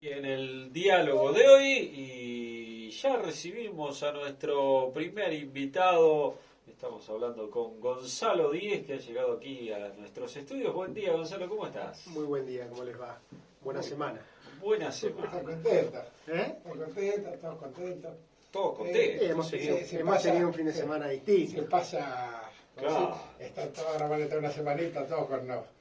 En el diálogo de hoy y ya recibimos a nuestro primer invitado. Estamos hablando con Gonzalo Díez, que ha llegado aquí a nuestros estudios. Buen día, Gonzalo, ¿cómo estás? Muy buen día, ¿cómo les va? Buena semana. Buena semana. Están contentos. ¿Eh? Están contentos, todos contentos. Todos contentos. Hemos tenido, se hemos pasa- tenido un fin de semana Se distinto. pasa. Claro. Están todos ahora una semanita, todos con no.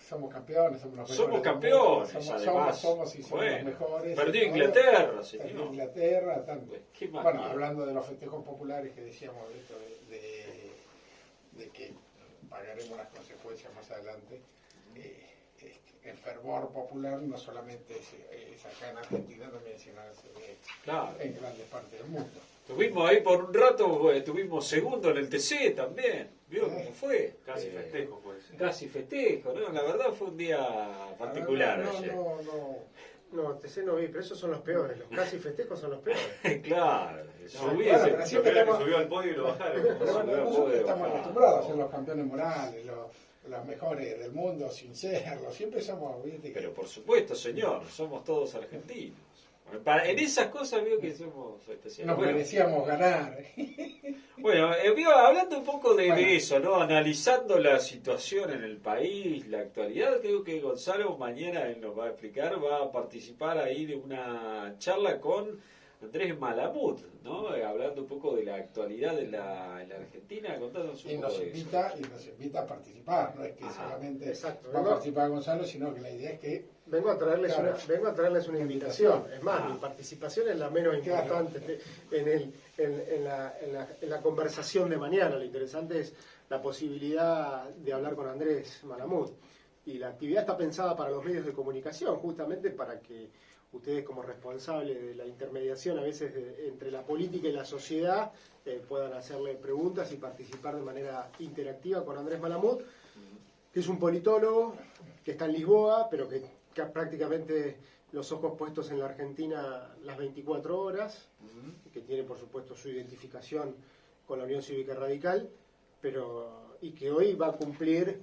Somos campeones, somos los mejores. Somos del campeones, mundo, además. somos y somos Bueno, los mejores. perdió Todo. Inglaterra, Perdió señor. Inglaterra, tanto. ¿Qué más Bueno, quiere? hablando de los festejos populares que decíamos de esto de que pagaremos las consecuencias más adelante. El fervor popular no solamente es acá en Argentina, también sino Claro. en grandes partes del mundo. Tuvimos ahí por un rato, tuvimos segundo en el TC también. ¿Vio cómo fue? Casi festejo, pues. Casi festejo, ¿no? La verdad fue un día particular No, ayer. No, TC no vi, pero esos son los peores. Los casi festejos son los peores. Claro, subí bueno, ese- pero Lo siempre que estamos- subió al podio y lo bajaron. Pero bueno, no nosotros puede estamos bajar. acostumbrados a ser los campeones morales, los mejores del mundo sin serlo. Siempre somos, ¿viste? Pero por supuesto, señor, somos todos argentinos. En esas cosas veo que somos especiales. Nos Bueno, merecíamos ganar. bueno, hablando un poco de Bueno. eso, ¿no? Analizando la situación en el país, la actualidad, creo que Gonzalo mañana él nos va a explicar, va a participar ahí de una charla con Andrés Malamud, ¿no? Hablando un poco de la actualidad en la Argentina, contándonos un Y poco nos de eso. invita a participar. No es que Ajá, solamente exacto. va a participar Gonzalo, sino que la idea es que Vengo a traerles, Claro. vengo a traerles una invitación. Es más, Ah. mi participación es la menos Claro. importante en la conversación de mañana. Lo interesante es la posibilidad de hablar con Andrés Malamud. Y la actividad está pensada para los medios de comunicación, justamente para que ustedes como responsables de la intermediación a veces entre la política y la sociedad puedan hacerle preguntas y participar de manera interactiva con Andrés Malamud, que es un politólogo que está en Lisboa, pero que prácticamente los ojos puestos en la Argentina las 24 horas, que tiene por supuesto su identificación con la Unión Cívica Radical, y que hoy va a cumplir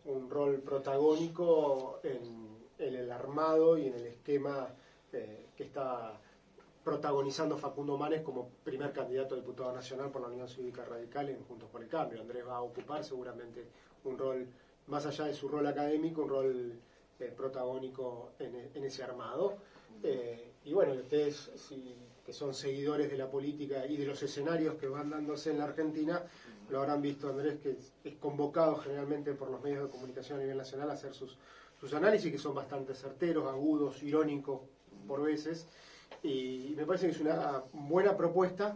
un rol protagónico en el armado y en el esquema que está protagonizando Facundo Manes como primer candidato a diputado nacional por la Unión Cívica Radical en Juntos por el Cambio. Andrés va a ocupar seguramente un rol, más allá de su rol académico, un rol protagónico en ese armado. Y bueno, ustedes que son seguidores de la política y de los escenarios que van dándose en la Argentina, lo habrán visto, Andrés, que es convocado generalmente por los medios de comunicación a nivel nacional a hacer sus análisis, que son bastante certeros, agudos, irónicos por veces, y me parece que es una buena propuesta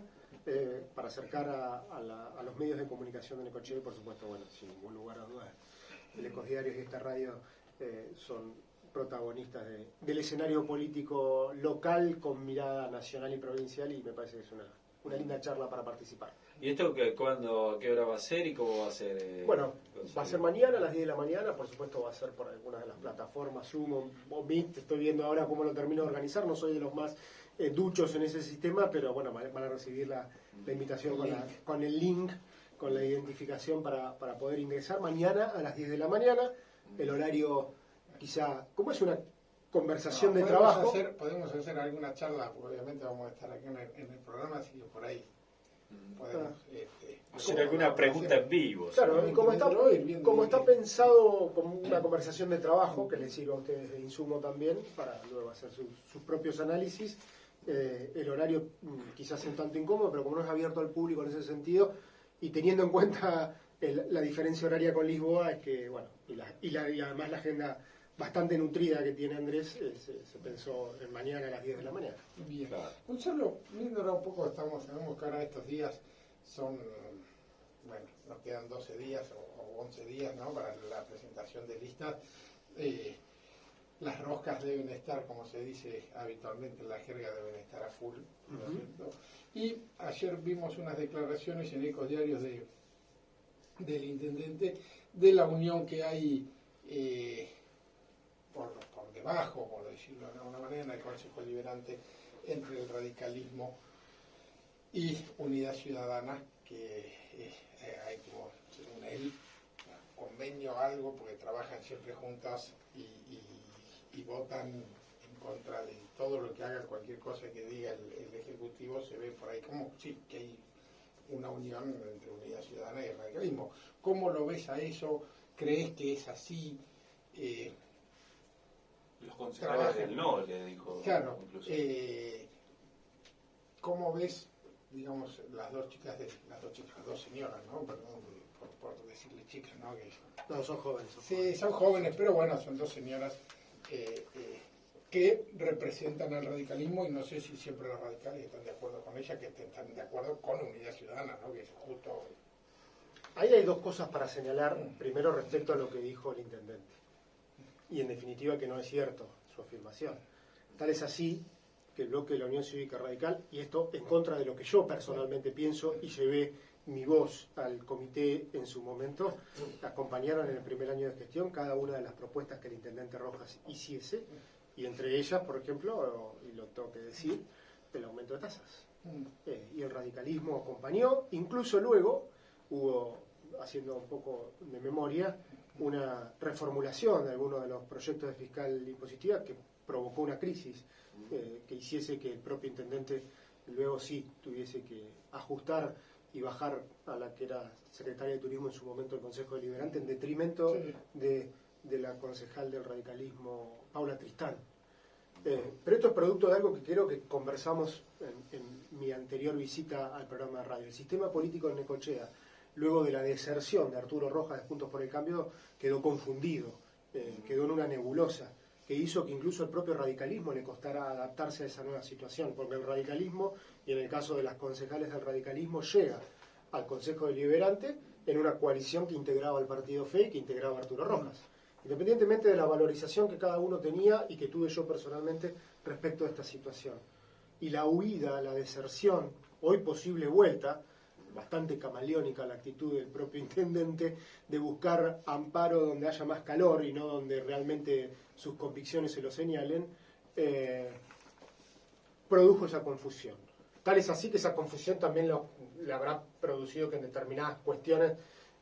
para acercar a los medios de comunicación de Necochea y por supuesto, bueno, sin ningún lugar a dudas, el Ecodiario y esta radio son protagonistas del escenario político local con mirada nacional y provincial, y me parece que es una linda charla para participar. ¿Y esto a qué hora va a ser y cómo va a ser? Bueno, Gonzalo? va a ser mañana a las 10 de la mañana, por supuesto va a ser por algunas de las plataformas, Zoom o Meet. Estoy viendo ahora cómo lo termino de organizar, no soy de los más duchos en ese sistema, pero bueno, van a recibir la invitación con el link, con la identificación para poder ingresar mañana a las 10 de la mañana. El horario quizá, como es una conversación de trabajo... Podemos hacer alguna charla, porque obviamente vamos a estar aquí en el programa, así que por ahí podemos... Hacer alguna pregunta en vivo. Claro, ¿sí? y como Viendo está bien. pensado como una conversación de trabajo, que les sirva a ustedes de insumo también, para luego hacer sus propios análisis, el horario quizás un tanto incómodo, pero como no es abierto al público en ese sentido, y teniendo en cuenta la diferencia horaria con Lisboa, es que, bueno, y además la agenda bastante nutrida que tiene Andrés, se pensó en mañana a las 10 de la mañana. Bien. Claro. Gonzalo, viéndolo un poco, sabemos que ahora estos días son, bueno, nos quedan 12 días o 11 días, ¿no?, para la presentación de listas. Las roscas deben estar, como se dice habitualmente en la jerga, deben estar a full, ¿no es cierto? Y ayer vimos unas declaraciones en Ecodiarios del intendente de la unión que hay por debajo, por decirlo de alguna manera, en el Consejo Liberante entre el radicalismo y Unidad Ciudadana, que hay como, según él, convenio algo, porque trabajan siempre juntas y votan en contra de todo lo que haga, cualquier cosa que diga el Ejecutivo, se ve por ahí como, sí, que hay una unión entre Unidad Ciudadana y el radicalismo. ¿Cómo lo ves a eso? ¿Crees que es así? Los concejales del no, le dijo. Claro. Incluso. ¿Cómo ves, digamos, las dos señoras, ¿no? Perdón por decirle chicas, ¿no? No, son jóvenes. Sí, son jóvenes, pero bueno, son dos señoras que representan al radicalismo, y no sé si siempre los radicales están de acuerdo con ella, que están de acuerdo con Unidad Ciudadana, ¿no? Que es justo... Ahí hay dos cosas para señalar. Primero, respecto a lo que dijo el intendente. Y en definitiva que no es cierto su afirmación. Tal es así que el bloque de la Unión Cívica Radical, y esto en contra de lo que yo personalmente pienso y llevé mi voz al comité en su momento, acompañaron en el primer año de gestión cada una de las propuestas que el intendente Rojas hiciese, y entre ellas, por ejemplo, y lo tengo que decir, el aumento de tasas. Y el radicalismo acompañó, incluso luego hubo, haciendo un poco de memoria, una reformulación de algunos de los proyectos de fiscal impositiva que provocó una crisis que hiciese que el propio intendente luego sí tuviese que ajustar y bajar a la que era secretaria de Turismo en su momento del Consejo Deliberante en detrimento de la concejal del radicalismo, Paula Tristán. Pero esto es producto de algo que creo que conversamos en mi anterior visita al programa de radio. El sistema político en Necochea, luego de la deserción de Arturo Rojas de Juntos por el Cambio, quedó confundido, quedó en una nebulosa, que hizo que incluso el propio radicalismo le costara adaptarse a esa nueva situación, porque el radicalismo, y en el caso de las concejales del radicalismo, llega al Consejo Deliberante en una coalición que integraba al Partido FE y que integraba a Arturo Rojas, independientemente de la valorización que cada uno tenía y que tuve yo personalmente respecto a esta situación. Y la huida, la deserción, hoy posible vuelta, bastante camaleónica la actitud del propio intendente de buscar amparo donde haya más calor y no donde realmente sus convicciones se lo señalen, produjo esa confusión. Tal es así que esa confusión también le habrá producido que en determinadas cuestiones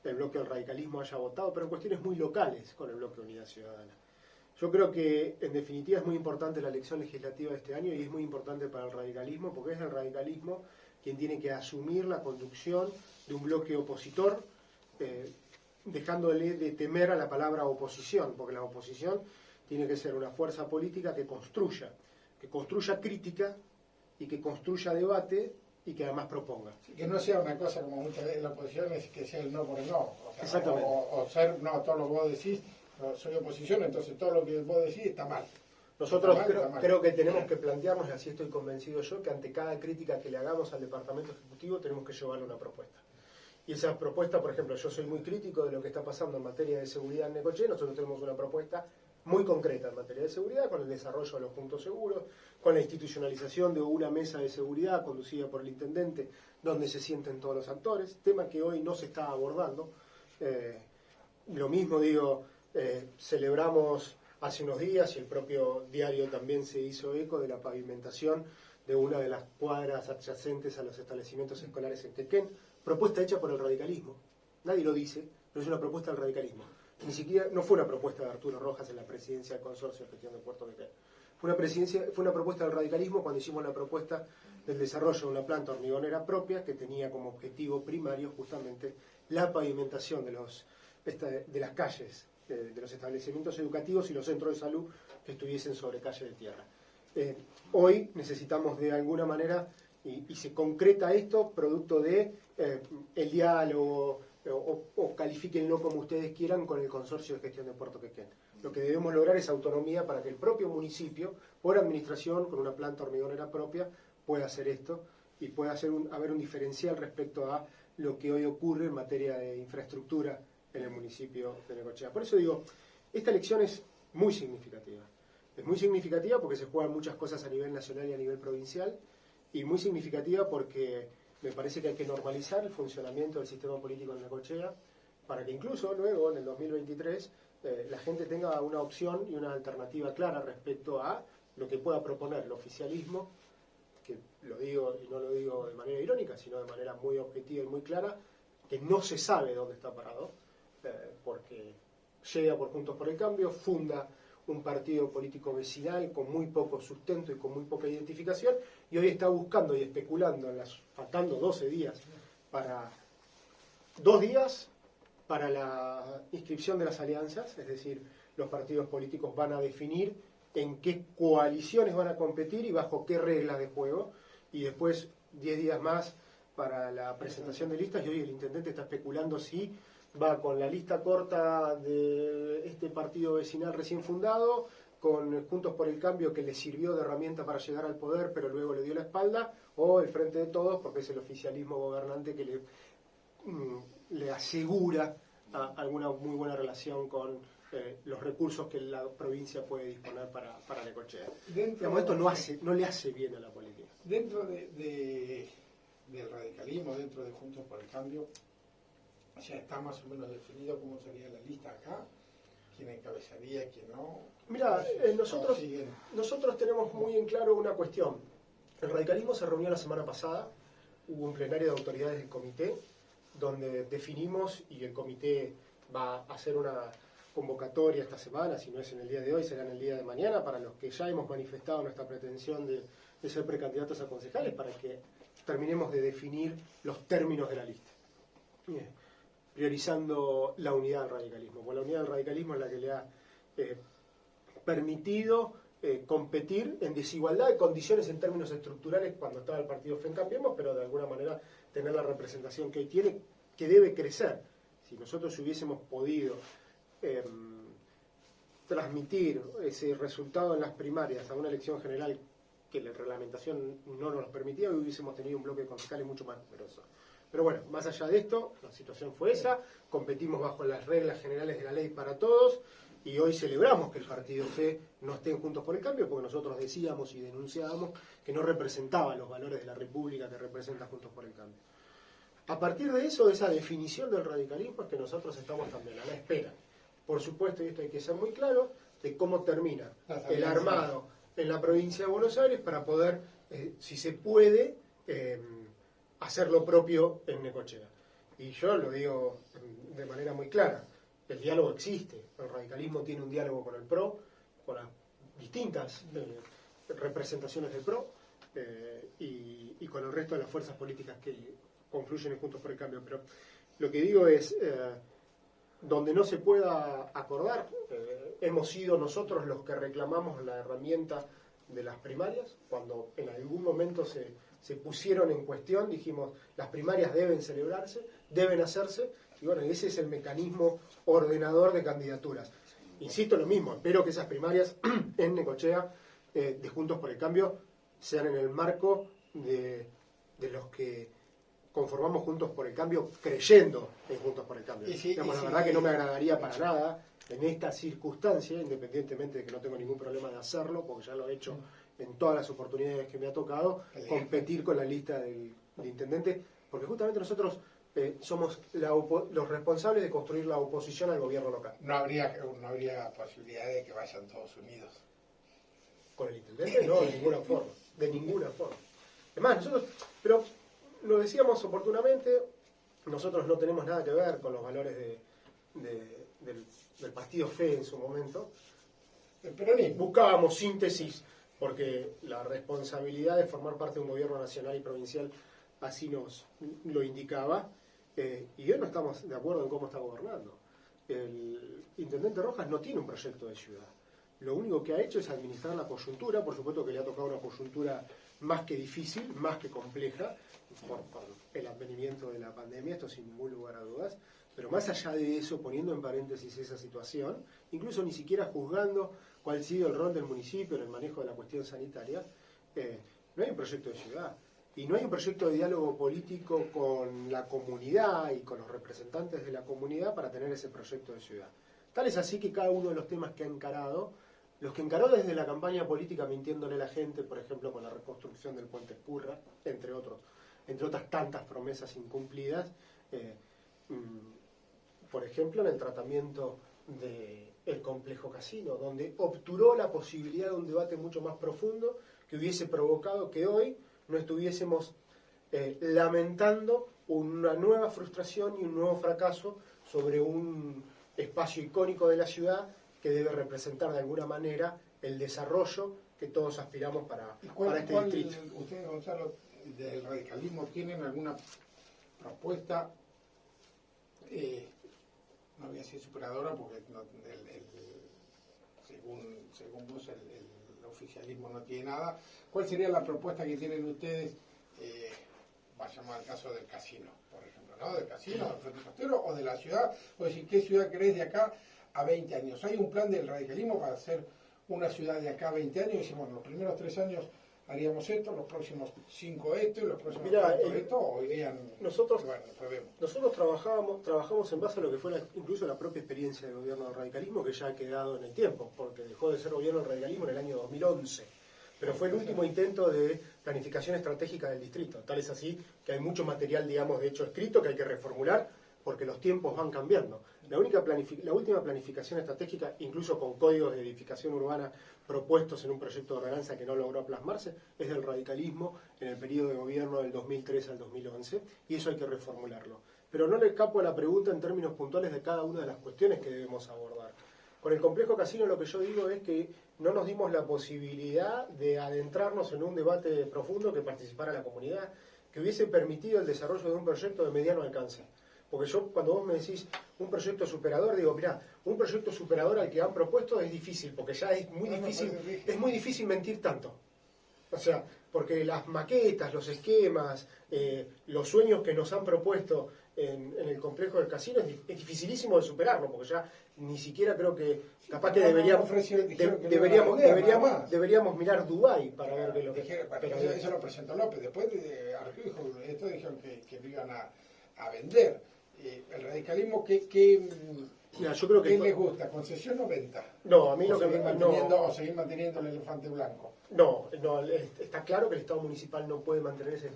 el bloque del radicalismo haya votado, pero en cuestiones muy locales con el bloque de Unidad Ciudadana. Yo creo que en definitiva es muy importante la elección legislativa de este año y es muy importante para el radicalismo porque es el radicalismo quien tiene que asumir la conducción de un bloque opositor, dejándole de temer a la palabra oposición, porque la oposición tiene que ser una fuerza política que construya crítica y que construya debate y que además proponga. Que no sea una cosa como muchas veces la oposición, es que sea el no por el no. O sea, exactamente. O ser, no, todo lo que vos decís, no, soy oposición, entonces todo lo que vos decís está mal. Nosotros creo que tenemos que plantearnos, y así estoy convencido yo, que ante cada crítica que le hagamos al Departamento Ejecutivo tenemos que llevarle una propuesta. Y esa propuesta, por ejemplo, yo soy muy crítico de lo que está pasando en materia de seguridad en Necochea. Nosotros tenemos una propuesta muy concreta en materia de seguridad, con el desarrollo de los puntos seguros, con la institucionalización de una mesa de seguridad conducida por el intendente, donde se sienten todos los actores, tema que hoy no se está abordando. Lo mismo digo, celebramos hace unos días, y el propio diario también se hizo eco de la pavimentación de una de las cuadras adyacentes a los establecimientos escolares en Quequén, propuesta hecha por el radicalismo. Nadie lo dice, pero es una propuesta del radicalismo. Ni siquiera, no fue una propuesta de Arturo Rojas en la presidencia del Consorcio de Gestión de Puerto Quequén. Fue una propuesta del radicalismo cuando hicimos la propuesta del desarrollo de una planta hormigonera propia que tenía como objetivo primario justamente la pavimentación de las calles, de los establecimientos educativos y los centros de salud que estuviesen sobre calle de tierra. Hoy necesitamos de alguna manera, y se concreta esto producto de el diálogo, o califíquenlo como ustedes quieran, con el Consorcio de Gestión de Puerto Quequén. Lo que debemos lograr es autonomía para que el propio municipio, por administración, con una planta hormigonera propia, pueda hacer esto y pueda haber un diferencial respecto a lo que hoy ocurre en materia de infraestructura en el municipio de Necochea. Por eso digo, esta elección es muy significativa. Es muy significativa porque se juegan muchas cosas a nivel nacional y a nivel provincial, y muy significativa porque me parece que hay que normalizar el funcionamiento del sistema político en Necochea para que incluso luego, en el 2023, la gente tenga una opción y una alternativa clara respecto a lo que pueda proponer el oficialismo, que lo digo y no lo digo de manera irónica, sino de manera muy objetiva y muy clara, que no se sabe dónde está parado, porque llega por Juntos por el Cambio, funda un partido político vecinal con muy poco sustento y con muy poca identificación, y hoy está buscando y especulando, faltando 12 días para 2 días para la inscripción de las alianzas, es decir, los partidos políticos van a definir en qué coaliciones van a competir y bajo qué reglas de juego, y después 10 días más para la presentación de listas, y hoy el intendente está especulando si va con la lista corta de este partido vecinal recién fundado, con Juntos por el Cambio, que le sirvió de herramienta para llegar al poder, pero luego le dio la espalda, o el Frente de Todos, porque es el oficialismo gobernante que le asegura alguna muy buena relación con los recursos que la provincia puede disponer para Necochea. Digamos, esto no le hace bien a la política. Dentro del radicalismo, dentro de Juntos por el Cambio, ya está más o menos definido cómo sería la lista acá, quién encabezaría, quién no. Mira, nosotros tenemos muy en claro una cuestión. El radicalismo se reunió la semana pasada, hubo un plenario de autoridades del comité, donde definimos, y el comité va a hacer una convocatoria esta semana, si no es en el día de hoy, será en el día de mañana, para los que ya hemos manifestado nuestra pretensión de ser precandidatos a concejales, para que terminemos de definir los términos de la lista. Bien. Priorizando la unidad del radicalismo, porque la unidad del radicalismo es la que le ha permitido competir en desigualdad de condiciones en términos estructurales cuando estaba el partido FEN Cambiemos, pero de alguna manera tener la representación que hoy tiene, que debe crecer. Si nosotros hubiésemos podido transmitir ese resultado en las primarias a una elección general que la reglamentación no nos lo permitía, hoy hubiésemos tenido un bloque de concejales mucho más numeroso. Pero bueno, más allá de esto, la situación fue esa, competimos bajo las reglas generales de la ley para todos, y hoy celebramos que el partido FE no esté en Juntos por el Cambio, porque nosotros decíamos y denunciábamos que no representaba los valores de la República que representa Juntos por el Cambio. A partir de eso, de esa definición del radicalismo, es que nosotros estamos también a la espera. Por supuesto, y esto hay que ser muy claro, de cómo termina el armado en la provincia de Buenos Aires para poder, si se puede, hacer lo propio en Necochea. Y yo lo digo de manera muy clara, el diálogo existe, el radicalismo tiene un diálogo con el PRO, con las distintas representaciones del PRO y con el resto de las fuerzas políticas que confluyen en Juntos por el Cambio. Pero lo que digo es, donde no se pueda acordar, hemos sido nosotros los que reclamamos la herramienta de las primarias, cuando en algún momento se pusieron en cuestión, dijimos, las primarias deben celebrarse, deben hacerse, y bueno, ese es el mecanismo ordenador de candidaturas. Insisto lo mismo, espero que esas primarias en Necochea de Juntos por el Cambio sean en el marco de los que conformamos Juntos por el Cambio creyendo en Juntos por el Cambio. Digamos, la verdad que no me agradaría para nada en esta circunstancia, independientemente de que no tengo ningún problema de hacerlo, porque ya lo he hecho en todas las oportunidades que me ha tocado, competir con la lista del intendente, porque justamente nosotros somos los responsables de construir la oposición al gobierno local. No habría posibilidad de que vayan todos unidos. ¿Con el intendente? No, de ninguna forma. De ninguna forma. Además, nosotros, pero lo decíamos oportunamente, nosotros no tenemos nada que ver con los valores del partido FE en su momento. El peronismo. Buscábamos síntesis, porque la responsabilidad de formar parte de un gobierno nacional y provincial así nos lo indicaba, y hoy no estamos de acuerdo en cómo está gobernando. El intendente Rojas no tiene un proyecto de ciudad. Lo único que ha hecho es administrar la coyuntura, por supuesto que le ha tocado una coyuntura más que difícil, más que compleja, por el advenimiento de la pandemia, esto sin ningún lugar a dudas, pero más allá de eso, poniendo en paréntesis esa situación, incluso ni siquiera juzgando cuál ha sido el rol del municipio en el manejo de la cuestión sanitaria, no hay un proyecto de ciudad. Y no hay un proyecto de diálogo político con la comunidad y con los representantes de la comunidad para tener ese proyecto de ciudad. Tal es así que cada uno de los temas que ha encarado, los que encaró desde la campaña política mintiéndole a la gente, por ejemplo con la reconstrucción del puente Escurra, entre otras tantas promesas incumplidas, por ejemplo en el tratamiento del complejo casino, donde obturó la posibilidad de un debate mucho más profundo que hubiese provocado que hoy no estuviésemos lamentando una nueva frustración y un nuevo fracaso sobre un espacio icónico de la ciudad que debe representar de alguna manera el desarrollo que todos aspiramos para este distrito. Ustedes, Gonzalo, del radicalismo, tienen alguna propuesta, no voy a decir superadora, porque según vos el oficialismo no tiene nada? ¿Cuál sería la propuesta que tienen ustedes, vayamos al caso del casino, por ejemplo, ¿no? Del casino, del Frente Costero o de la ciudad? O decir, ¿qué ciudad querés de acá a 20 años? ¿Hay un plan del radicalismo para hacer una ciudad de acá a 20 años? Y decimos, bueno, los primeros 3 años haríamos esto, los próximos 5 esto, y los próximos 4 esto, o irían... Nosotros, bueno, después vemos. Nosotros trabajamos en base a lo que fue incluso la propia experiencia de gobierno del radicalismo, que ya ha quedado en el tiempo, porque dejó de ser gobierno del radicalismo en el año 2011. Pero fue el último intento de planificación estratégica del distrito. Tal es así que hay mucho material, digamos, de hecho escrito que hay que reformular porque los tiempos van cambiando. La última planificación estratégica, incluso con códigos de edificación urbana propuestos en un proyecto de ordenanza que no logró plasmarse, es del radicalismo en el periodo de gobierno del 2003 al 2011, y eso hay que reformularlo. Pero no le escapo a la pregunta en términos puntuales de cada una de las cuestiones que debemos abordar. Con el complejo casino lo que yo digo es que no nos dimos la posibilidad de adentrarnos en un debate profundo que participara la comunidad, que hubiese permitido el desarrollo de un proyecto de mediano alcance. Porque yo, cuando vos me decís un proyecto superador, digo, mirá, un proyecto superador al que han propuesto es difícil, porque ya es muy difícil mentir tanto. O sea, porque las maquetas, los esquemas, los sueños que nos han propuesto en el complejo del casino es dificilísimo de superarlo, porque ya ni siquiera creo que, capaz que deberíamos mirar Dubái para ver qué es lo que... Eso lo presentó López, después dijo, esto dijeron que lo iban a vender. El radicalismo, Mira, yo creo que ¿qué les gusta? ¿Concesión o venta? No, a mí lo que o seguir manteniendo el elefante blanco. No, está claro que el Estado municipal no puede mantener ese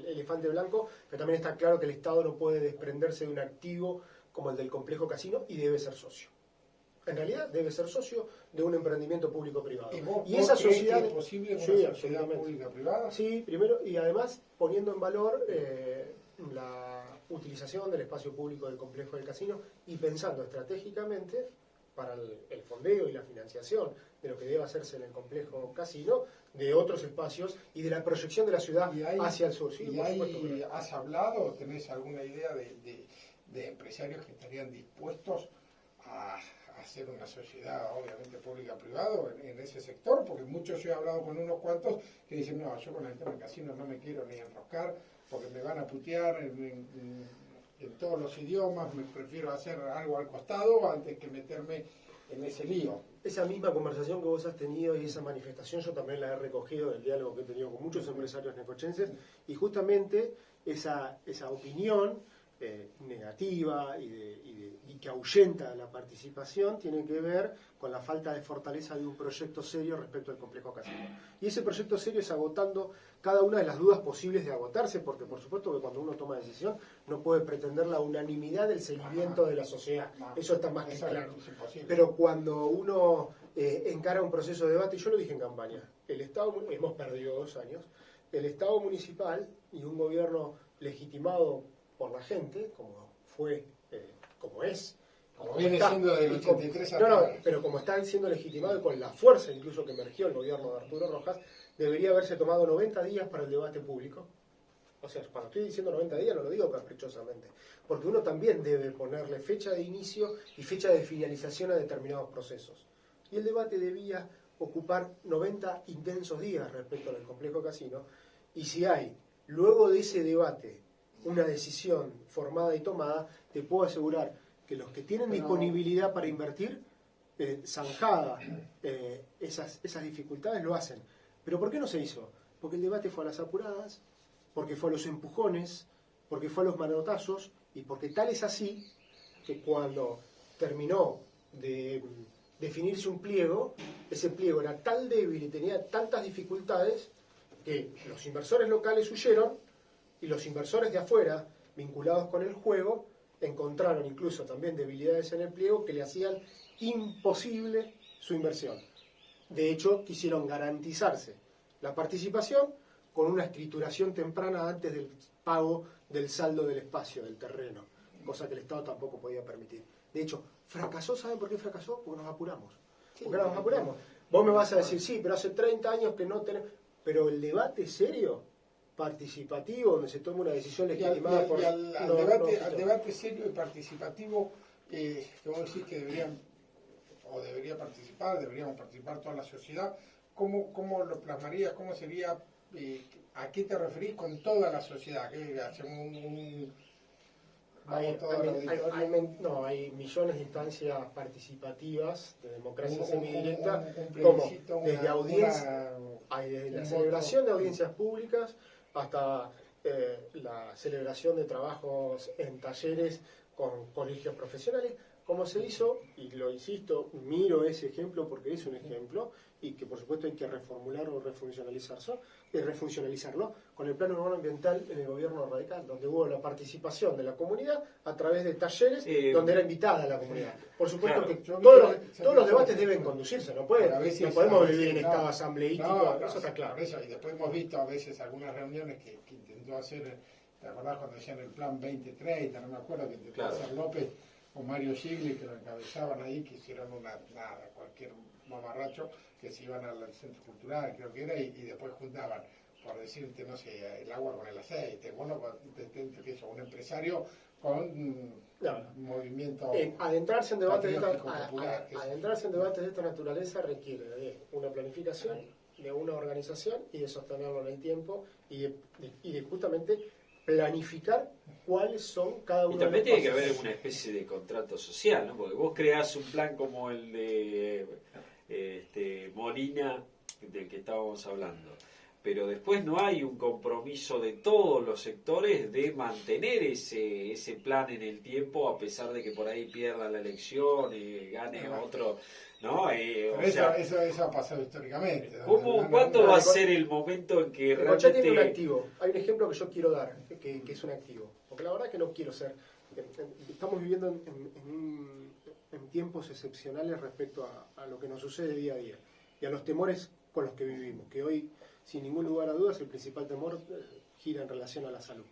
elefante blanco, pero también está claro que el Estado no puede desprenderse de un activo como el del complejo casino y debe ser socio. En realidad debe ser socio de un emprendimiento público-privado. ¿Y esa sociedad es posible una sociedad pública-privada? Sí, primero, y además poniendo en valor la utilización del espacio público del complejo del casino y pensando estratégicamente para el fondeo y la financiación de lo que debe hacerse en el complejo casino, de otros espacios y de la proyección de la ciudad hacia el sur. Sí, ¿Y ahí has hablado o tenés alguna idea de empresarios que estarían dispuestos a hacer una sociedad obviamente pública-privada en ese sector? Porque muchos, yo he hablado con unos cuantos que dicen, no, yo con el tema del casino no me quiero ni enroscar porque me van a putear en todos los idiomas, me prefiero hacer algo al costado antes que meterme en ese lío. Esa misma conversación que vos has tenido y esa manifestación yo también la he recogido del diálogo que he tenido con muchos empresarios necochenses, y justamente esa opinión negativa y que ahuyenta la participación tiene que ver con la falta de fortaleza de un proyecto serio respecto al complejo casino. Y ese proyecto serio es agotando cada una de las dudas posibles de agotarse, porque por supuesto que cuando uno toma decisión no puede pretender la unanimidad del seguimiento de la sociedad. Eso está más que claro. Pero cuando uno encara un proceso de debate, y yo lo dije en campaña, el Estado, hemos perdido 2 años, el Estado municipal y un gobierno legitimado por la gente, como fue, como es, como viene siendo del 83 a pero como está siendo legitimado y con la fuerza incluso que emergió el gobierno de Arturo Rojas, debería haberse tomado 90 días para el debate público. O sea, cuando estoy diciendo 90 días no lo digo caprichosamente, porque uno también debe ponerle fecha de inicio y fecha de finalización a determinados procesos. Y el debate debía ocupar 90 intensos días respecto al complejo casino, y si hay, luego de ese debate, una decisión formada y tomada, te puedo asegurar que los que tienen disponibilidad para invertir, zanjada esas dificultades, lo hacen. ¿Pero por qué no se hizo? Porque el debate fue a las apuradas, porque fue a los empujones, porque fue a los manotazos, y porque tal es así que cuando terminó de definirse un pliego, ese pliego era tan débil y tenía tantas dificultades que los inversores locales huyeron y los inversores de afuera, vinculados con el juego, encontraron incluso también debilidades en el pliego que le hacían imposible su inversión. De hecho, quisieron garantizarse la participación con una escrituración temprana antes del pago del saldo del espacio, del terreno, cosa que el Estado tampoco podía permitir. De hecho, fracasó, ¿saben por qué fracasó? Porque nos apuramos. ¿Por qué nos apuramos? Vos me vas a decir, sí, pero hace 30 años que no tenemos... Pero el debate serio, participativo, donde se toma una decisión legitimada por... al debate serio y participativo, que vos decís que deberíamos participar toda la sociedad, ¿cómo lo plasmarías? ¿Cómo sería? ¿A qué te referís con toda la sociedad? ¿Qué hacemos hay millones de instancias participativas de democracia semidirecta, como desde desde la celebración de audiencias públicas hasta la celebración de trabajos en talleres con colegios profesionales, como se hizo, y lo insisto, miro ese ejemplo porque es un ejemplo, y que por supuesto hay que reformular o refuncionalizarlo con el plan urbano ambiental en el gobierno radical, donde hubo la participación de la comunidad a través de talleres donde era invitada la comunidad. Por supuesto que todos los debates deben conducirse, no podemos vivir en estado asambleístico, eso está claro. Y después hemos visto a veces algunas reuniones que intentó hacer, ¿te acordás cuando decían el plan 2030? No me acuerdo, que intentó hacer López o Mario Gigli, que lo encabezaban ahí, que hicieron cualquier mamarracho, que se iban al centro cultural, creo que era, y después juntaban, por decirte, no sé, el agua con el aceite, bueno, un empresario con un movimiento... Adentrarse en debates de esta naturaleza requiere de una planificación, de una organización y de sostenerlo en el tiempo y de justamente planificar cuáles son cada uno de los pasos. Y también tiene que haber una especie de contrato social, ¿no? Porque vos creás un plan como el de Molina, del que estábamos hablando, pero después no hay un compromiso de todos los sectores de mantener ese plan en el tiempo, a pesar de que por ahí pierda la elección y gane otro, ¿no? Eso ha pasado históricamente. ¿Cuándo va a ser el momento en que realmente... tiene un activo. Hay un ejemplo que yo quiero dar, que es un activo. Porque la verdad que no quiero ser... Estamos viviendo en tiempos excepcionales respecto a lo que nos sucede día a día y a los temores con los que vivimos, que hoy, sin ningún lugar a dudas, el principal temor gira en relación a la salud.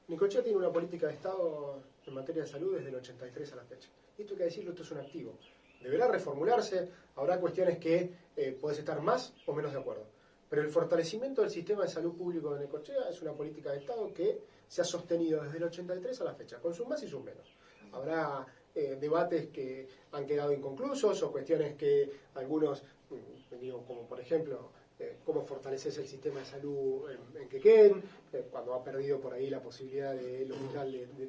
Necochea tiene una política de Estado en materia de salud desde el 83 a la fecha. Esto hay que decirlo, esto es un activo. Deberá reformularse, habrá cuestiones que puedes estar más o menos de acuerdo. Pero el fortalecimiento del sistema de salud público de Necochea es una política de Estado que se ha sostenido desde el 83 a la fecha, con sus más y sus menos. Habrá debates que han quedado inconclusos o cuestiones que algunos, como por ejemplo, cómo fortalecerse el sistema de salud en Quequén, cuando ha perdido por ahí la posibilidad de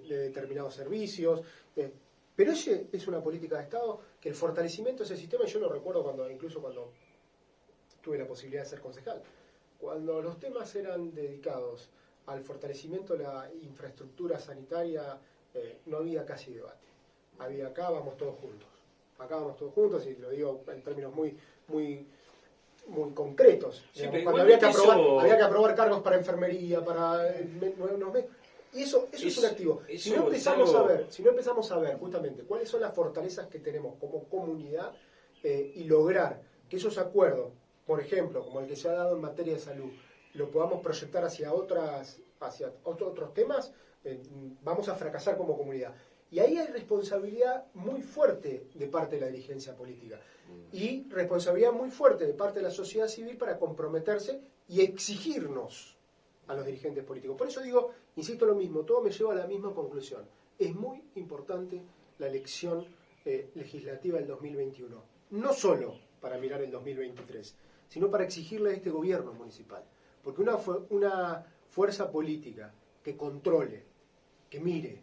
determinados servicios. Pero ese es una política de Estado que el fortalecimiento de ese sistema, y yo lo recuerdo incluso cuando tuve la posibilidad de ser concejal, cuando los temas eran dedicados al fortalecimiento de la infraestructura sanitaria, no había casi debate. Acá vamos todos juntos, y lo digo en términos muy concretos. Sí, cuando había que aprobar cargos para enfermería, para nuevos medios. Y eso es un activo. Si no empezamos a ver justamente cuáles son las fortalezas que tenemos como comunidad y lograr que esos acuerdos, por ejemplo, como el que se ha dado en materia de salud, lo podamos proyectar hacia otros temas, vamos a fracasar como comunidad. Y ahí hay responsabilidad muy fuerte de parte de la dirigencia política y responsabilidad muy fuerte de parte de la sociedad civil para comprometerse y exigirnos a los dirigentes políticos. Por eso digo, insisto lo mismo, todo me lleva a la misma conclusión. Es muy importante la elección legislativa del 2021, no solo para mirar el 2023, sino para exigirle a este gobierno municipal. Porque una fuerza política que controle, que mire,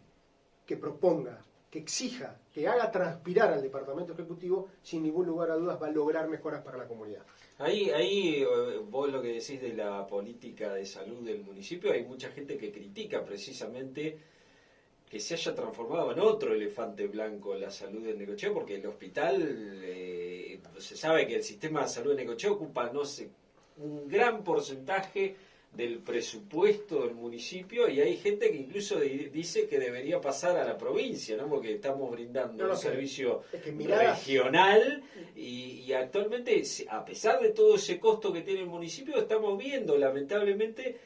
que proponga, que exija, que haga transpirar al Departamento Ejecutivo, sin ningún lugar a dudas va a lograr mejoras para la comunidad. Ahí vos lo que decís de la política de salud del municipio, hay mucha gente que critica precisamente que se haya transformado en otro elefante blanco la salud de Necochea, porque el hospital, se sabe que el sistema de salud de Necochea ocupa, no sé, un gran porcentaje del presupuesto del municipio, y hay gente que incluso dice que debería pasar a la provincia, ¿no? Porque estamos brindando un servicio regional y actualmente, a pesar de todo ese costo que tiene el municipio, estamos viendo lamentablemente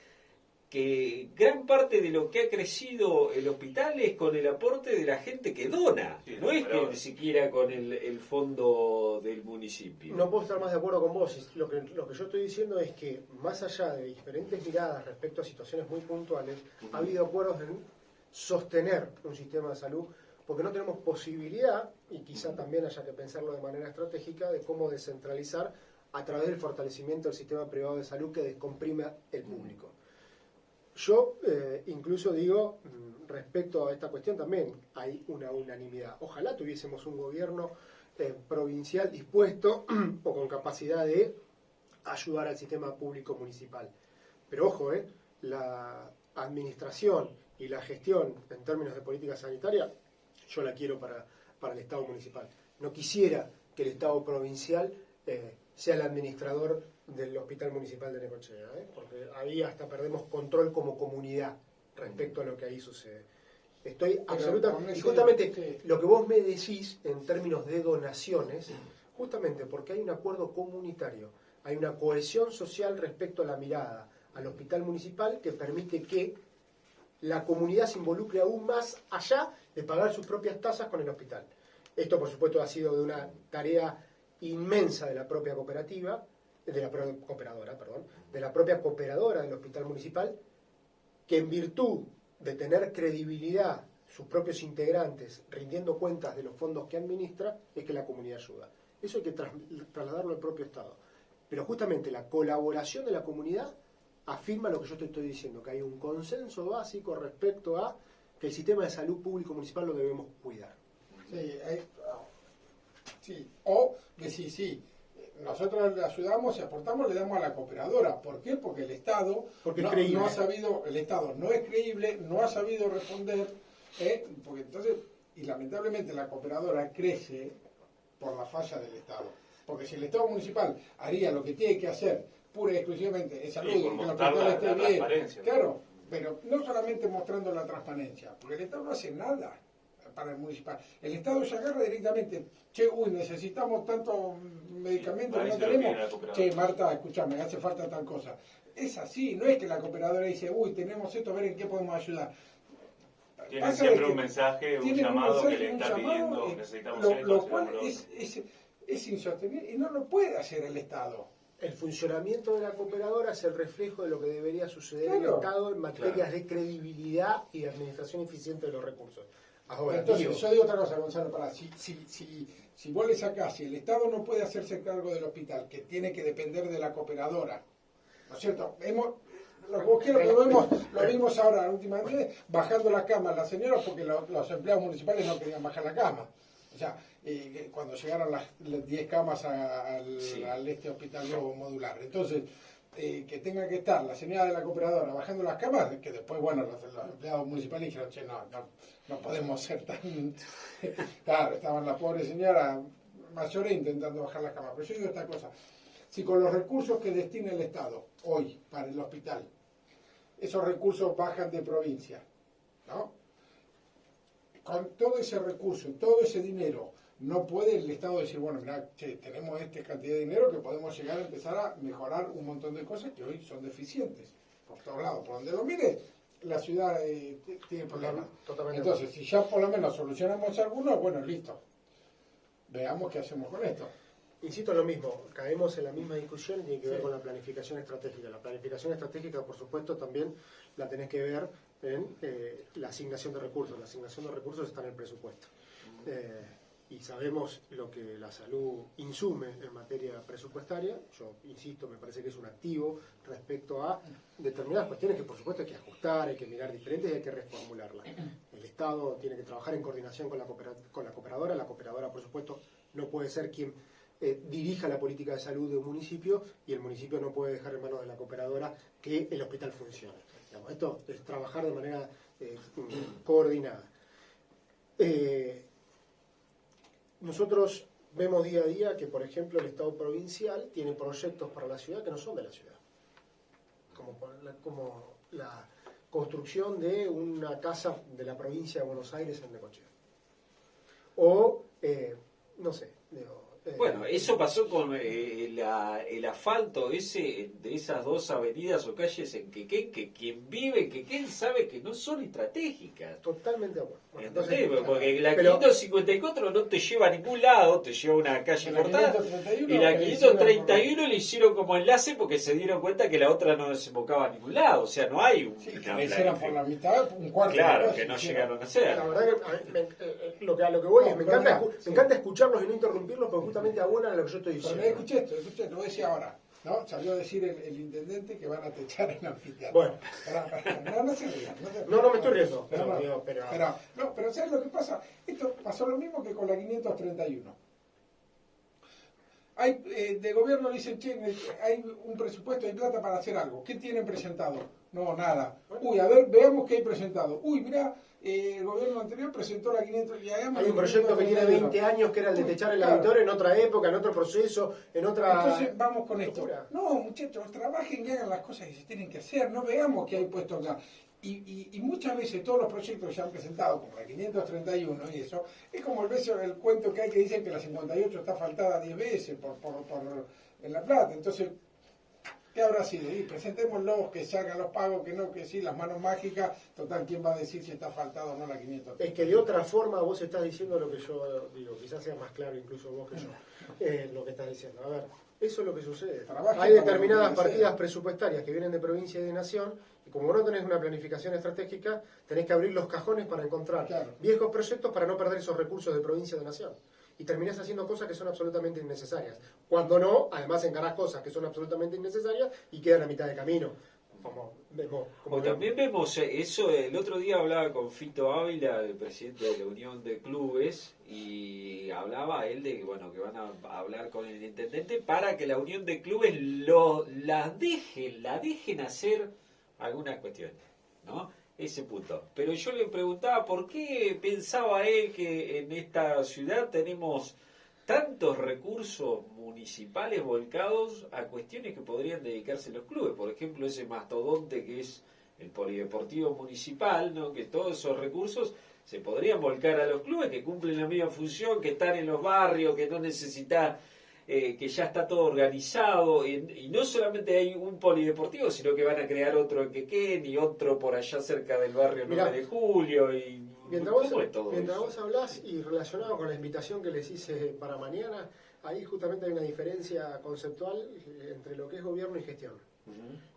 que gran parte de lo que ha crecido el hospital es con el aporte de la gente que dona, Sí, no es que pero- ni siquiera con el fondo del municipio. No puedo estar más de acuerdo con vos. Lo que yo estoy diciendo es que, más allá de diferentes miradas respecto a situaciones muy puntuales, ha habido acuerdos en sostener un sistema de salud, porque no tenemos posibilidad, y quizá también haya que pensarlo de manera estratégica, de cómo descentralizar a través del fortalecimiento del sistema privado de salud que descomprime el público. Yo incluso digo, respecto a esta cuestión también hay una unanimidad. Ojalá tuviésemos un gobierno provincial dispuesto o con capacidad de ayudar al sistema público municipal. Pero ojo, la administración y la gestión en términos de política sanitaria, yo la quiero para el Estado municipal. No quisiera que el Estado provincial sea el administrador del Hospital Municipal de Necochea, porque ahí hasta perdemos control como comunidad respecto a lo que ahí sucede. Estoy absolutamente... Y justamente lo que vos me decís en términos de donaciones, justamente porque hay un acuerdo comunitario, hay una cohesión social respecto a la mirada al hospital municipal que permite que la comunidad se involucre aún más allá de pagar sus propias tasas con el hospital. Esto, por supuesto, ha sido de una tarea inmensa de la propia cooperativa, de la propia cooperadora del hospital municipal, que en virtud de tener credibilidad sus propios integrantes rindiendo cuentas de los fondos que administra, es que la comunidad ayuda. Eso hay que trasladarlo al propio Estado. Pero justamente la colaboración de la comunidad afirma lo que yo te estoy diciendo, que hay un consenso básico respecto a que el sistema de salud público municipal lo debemos cuidar. Sí, o decir, sí, nosotros le ayudamos y aportamos, le damos a la cooperadora. ¿Por qué? Porque el Estado no ha sabido, el Estado no es creíble, no ha sabido responder, porque entonces, y lamentablemente la cooperadora crece por la falla del Estado. Porque si el Estado municipal haría lo que tiene que hacer, pura y exclusivamente en salud, Sí, que por el mostrar hospital la esté bien, transparencia. claro, pero no solamente mostrando la transparencia, porque el Estado no hace nada para el municipal. El Estado se agarra directamente, che, necesitamos tanto medicamento que no tenemos, che, Marta, escúchame, hace falta tal cosa. Es así, no es que la cooperadora dice, tenemos esto, a ver en qué podemos ayudar. Tienen siempre un mensaje, un llamado que le está pidiendo, necesitamos esto, lo cual es insostenible y no lo puede hacer el Estado. El funcionamiento de la cooperadora es el reflejo de lo que debería suceder en el Claro, Estado en materias de credibilidad y de administración eficiente de los recursos. Ahora, entonces, yo digo otra cosa, Gonzalo, si vos le sacás, si el Estado no puede hacerse cargo del hospital, que tiene que depender de la cooperadora, ¿no es cierto? Lo vimos ahora, la última vez, bajando las camas las señoras, porque los empleados municipales no querían bajar la cama. O sea, cuando llegaron las 10 camas al este hospital nuevo modular. Entonces, que tenga que estar la señora de la cooperadora bajando las camas, que después, bueno, los empleados municipales dijeron, che, no podemos ser tan... Claro, estaban las pobres señoras mayores intentando bajar las camas. Pero yo digo esta cosa, si con los recursos que destina el Estado hoy para el hospital, esos recursos bajan de provincia, ¿no? Con todo ese recurso, todo ese dinero, no puede el Estado decir, bueno, mira, che, tenemos esta cantidad de dinero que podemos llegar a empezar a mejorar un montón de cosas que hoy son deficientes. Por todos lados, por donde lo mires, la ciudad tiene problemas. Totalmente. Entonces, si ya por lo menos solucionamos algunos, bueno, listo. Veamos qué hacemos con esto. Insisto en lo mismo, caemos en la misma discusión y tiene que ver con la planificación estratégica. La planificación estratégica, por supuesto, también la tenés que ver en la asignación de recursos. La asignación de recursos está en el presupuesto. Y sabemos lo que la salud insume en materia presupuestaria. Yo insisto, me parece que es un activo respecto a determinadas cuestiones que por supuesto hay que ajustar, hay que mirar diferentes y hay que reformularlas. El Estado tiene que trabajar en coordinación con la cooperadora. La cooperadora, por supuesto, no puede ser quien dirija la política de salud de un municipio y el municipio no puede dejar en manos de la cooperadora que el hospital funcione. Digamos, esto es trabajar de manera coordinada. Nosotros vemos día a día que, por ejemplo, el Estado provincial tiene proyectos para la ciudad que no son de la ciudad, como la construcción de una casa de la provincia de Buenos Aires en Necochea. O, no sé, Bueno, eso pasó con el asfalto ese de esas dos avenidas o calles en Quequén, que quien vive en Quequén sabe que no son estratégicas. Totalmente de acuerdo. Bueno, ¿Entendés? Porque la 554 no te lleva a ningún lado, te lleva a una calle cortada. Y la 531 le hicieron como enlace porque se dieron cuenta que la otra no desembocaba a ningún lado. O sea, no hay un... Sí, que le hicieron por la mitad, un cuarto. Claro, que no llegaron a hacer. La verdad que a lo que voy es, me encanta escucharlos y no interrumpirlos, porque justamente abonan a lo que yo estoy diciendo. Pero escuché, lo voy a decir ahro. ¿No? Salió a decir el intendente que van a techar el anfiteatro. Bueno. No se rían. No me estoy riendo. Pero ¿sabes lo que pasa? Esto pasó lo mismo que con la 531. De gobierno dicen, che, hay un presupuesto, hay plata para hacer algo. ¿Qué tienen presentado? No, nada. Uy, a ver, veamos qué hay presentado. Uy, mirá, el gobierno anterior presentó la 500... Hay un proyecto que tiene 20 años que era el de techar el auditorio en otra época, en otro proceso, en otra... Entonces vamos con esto. No, muchachos, trabajen y hagan las cosas que se tienen que hacer. No veamos qué hay puesto acá. Y muchas veces todos los proyectos que se han presentado, como la 531 y eso, es como el cuento que hay que dicen que la 58 está faltada 10 veces en La Plata. Entonces, ¿qué habrá sido? Y presentémoslos, que se hagan los pagos, que no, que sí, las manos mágicas. Total, ¿quién va a decir si está faltado o no la 500? Es que de otra forma vos estás diciendo lo que yo digo, quizás sea más claro incluso vos que yo, lo que estás diciendo. A ver, eso es lo que sucede. Hay determinadas partidas presupuestarias que vienen de provincia y de nación, y como no tenés una planificación estratégica, tenés que abrir los cajones para encontrar viejos proyectos para no perder esos recursos de provincia y de nación. Y terminás haciendo cosas que son absolutamente innecesarias. Cuando no, además encarás cosas que son absolutamente innecesarias y quedan a mitad de camino. También vemos eso. El otro día hablaba con Fito Ávila, el presidente de la Unión de Clubes, y hablaba él de que van a hablar con el intendente para que la Unión de Clubes la dejen hacer algunas cuestiones, ¿no? Ese punto. Pero yo le preguntaba por qué pensaba él que en esta ciudad tenemos tantos recursos municipales volcados a cuestiones que podrían dedicarse los clubes. Por ejemplo, ese mastodonte que es el polideportivo municipal, ¿no? Que todos esos recursos se podrían volcar a los clubes que cumplen la misma función, que están en los barrios, que no necesita, que ya está todo organizado. Y no solamente hay un polideportivo, sino que van a crear otro en Quequén y otro por allá cerca del barrio 9 de Julio. Y mientras vos hablás y relacionado con la invitación que les hice para mañana, ahí justamente hay una diferencia conceptual entre lo que es gobierno y gestión.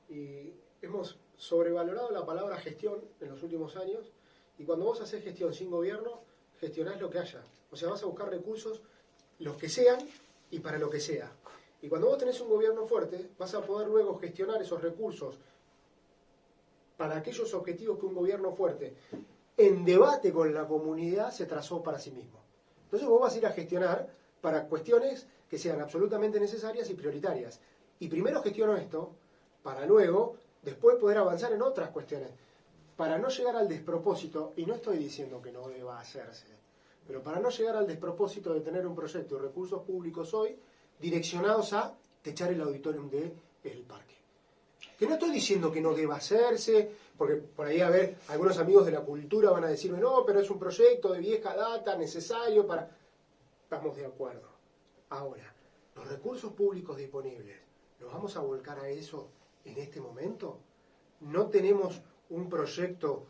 Y hemos sobrevalorado la palabra gestión en los últimos años, y cuando vos haces gestión sin gobierno, gestionás lo que haya. O sea, vas a buscar recursos, los que sean y para lo que sea. Y cuando vos tenés un gobierno fuerte, vas a poder luego gestionar esos recursos para aquellos objetivos que un gobierno fuerte, en debate con la comunidad, se trazó para sí mismo. Entonces vos vas a ir a gestionar para cuestiones que sean absolutamente necesarias y prioritarias. Y primero gestiono esto, para luego, después poder avanzar en otras cuestiones. Para no llegar al despropósito, y no estoy diciendo que no deba hacerse, pero para no llegar al despropósito de tener un proyecto de recursos públicos hoy direccionados a techar el auditorium del parque. Que no estoy diciendo que no deba hacerse, porque por ahí, a ver, algunos amigos de la cultura van a decirme, no, pero es un proyecto de vieja data, necesario para... Estamos de acuerdo. Ahora, los recursos públicos disponibles, ¿los vamos a volcar a eso en este momento? ¿No tenemos un proyecto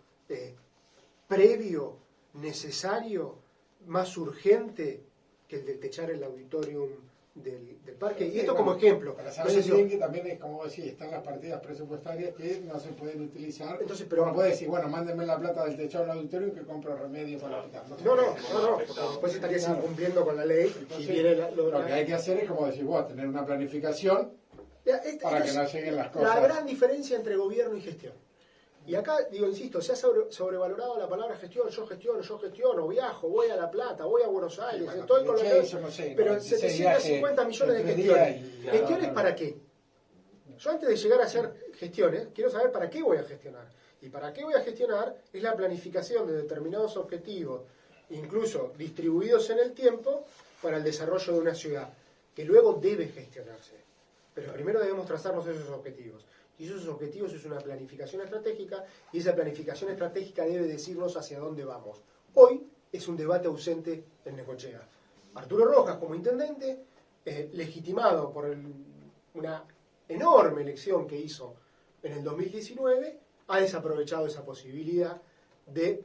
previo, necesario, más urgente que el de techar el auditorium del parque? Y esto como ejemplo. Para saber bien que también es, como decís, están las partidas presupuestarias que no se pueden utilizar. Entonces, pero no puede decir, bueno, mándenme la plata del techado del auditorio que compro remedio para quitar. No, después estarías incumpliendo con la ley. Entonces, y viene lo que hay que hacer es, como decir, vos, tener una planificación para que no lleguen las cosas. La gran diferencia entre gobierno y gestión. Y acá, insisto, se ha sobrevalorado la palabra gestión. Yo gestiono, viajo, voy a La Plata, voy a Buenos Aires, bueno, estoy con pero 750 millones de gestiones. ¿Gestiones para qué? Yo antes de llegar a hacer gestiones, quiero saber para qué voy a gestionar. Y para qué voy a gestionar es la planificación de determinados objetivos, incluso distribuidos en el tiempo, para el desarrollo de una ciudad, que luego debe gestionarse. Pero primero debemos trazarnos esos objetivos. Y esos objetivos es una planificación estratégica, y esa planificación estratégica debe decirnos hacia dónde vamos. Hoy es un debate ausente en Necochea. Arturo Rojas, como intendente, legitimado por una enorme elección que hizo en el 2019, ha desaprovechado esa posibilidad de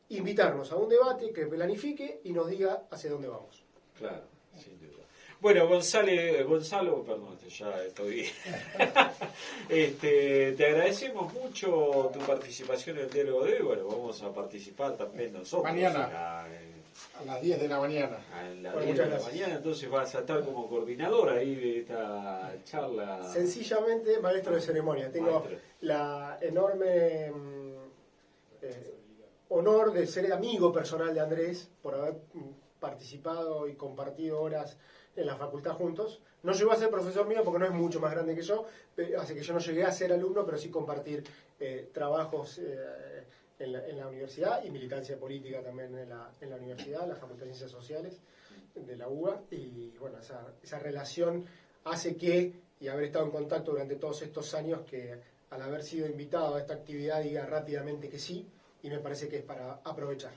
invitarnos a un debate que planifique y nos diga hacia dónde vamos. Claro, sin duda. Bueno, Gonzalo, perdón, ya estoy. Te agradecemos mucho tu participación en el diálogo de hoy. Bueno, vamos a participar también nosotros. Mañana. A las 10 de la mañana. A las 10 de la mañana, entonces vas a estar como coordinador ahí de esta charla. Sencillamente, maestro de ceremonia. Tengo la enorme honor de ser amigo personal de Andrés, por haber participado y compartido horas en la facultad juntos. No llegó a ser profesor mío porque no es mucho más grande que yo, así que yo no llegué a ser alumno, pero sí compartir trabajos en la universidad y militancia política también en la universidad, la Facultad de Ciencias Sociales de la UBA. Y bueno, esa relación hace que, y haber estado en contacto durante todos estos años, que al haber sido invitado a esta actividad diga rápidamente que sí, y me parece que es para aprovechar.